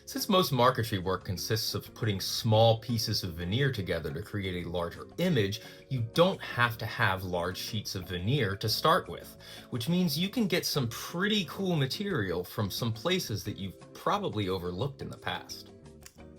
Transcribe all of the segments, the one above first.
Since most marquetry work consists of putting small pieces of veneer together to create a larger image, you don't have to have large sheets of veneer to start with, which means you can get some pretty cool material from some places that you've probably overlooked in the past.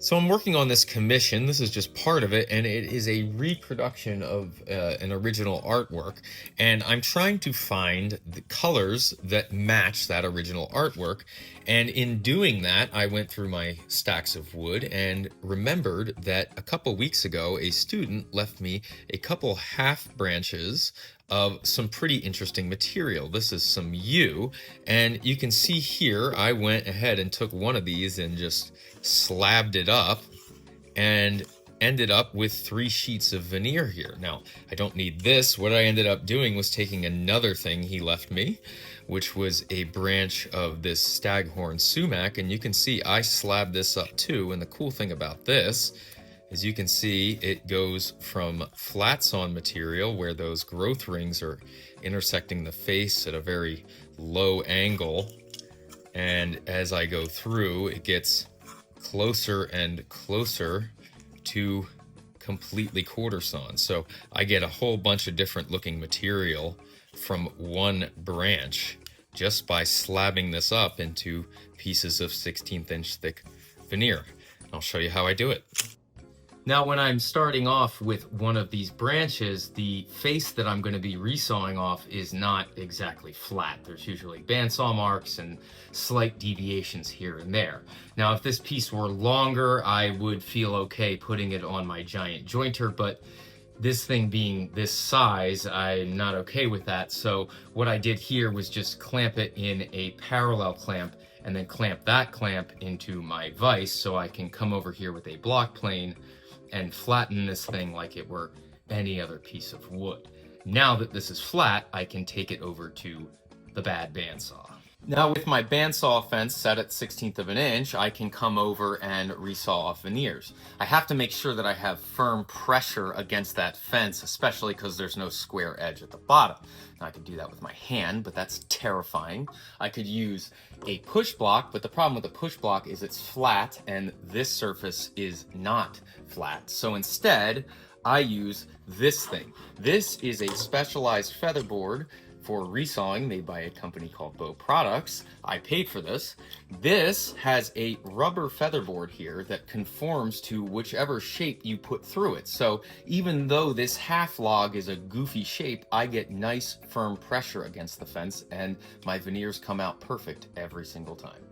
So I'm working on this commission. This is just part of it, and it is a reproduction of an original artwork. And I'm trying to find the colors that match that original artwork. And in doing that, I went through my stacks of wood and remembered that a couple weeks ago, a student left me a couple half branches of some pretty interesting material. This is some yew, and you can see here I went ahead and took one of these and just slabbed it up and ended up with 3 sheets of veneer here. Now, I don't need this. What I ended up doing was taking another thing he left me, which was a branch of this staghorn sumac, and you can see I slabbed this up too. And the cool thing about this, as you can see, it goes from flats on material where those growth rings are intersecting the face at a very low angle. And as I go through, it gets closer and closer to completely quarter sawn. So I get a whole bunch of different looking material from one branch just by slabbing this up into pieces of 16th inch thick veneer. I'll show you how I do it. Now, when I'm starting off with one of these branches, the face that I'm going to be resawing off is not exactly flat. There's usually bandsaw marks and slight deviations here and there. Now, if this piece were longer, I would feel okay putting it on my giant jointer, but this thing being this size, I'm not okay with that. So what I did here was just clamp it in a parallel clamp and then clamp that clamp into my vise so I can come over here with a block plane and flatten this thing like it were any other piece of wood. Now that this is flat, I can take it over to the bad bandsaw. Now with my bandsaw fence set at 1/16 of an inch, I can come over and resaw off veneers. I have to make sure that I have firm pressure against that fence, especially because there's no square edge at the bottom. Now I could do that with my hand, but that's terrifying. I could use a push block, but the problem with the push block is it's flat and this surface is not flat. So instead, I use this thing. This is a specialized feather board for resawing made by a company called Bow Products. I paid for this. This has a rubber feather board here that conforms to whichever shape you put through it. So even though this half log is a goofy shape, I get nice firm pressure against the fence and my veneers come out perfect every single time.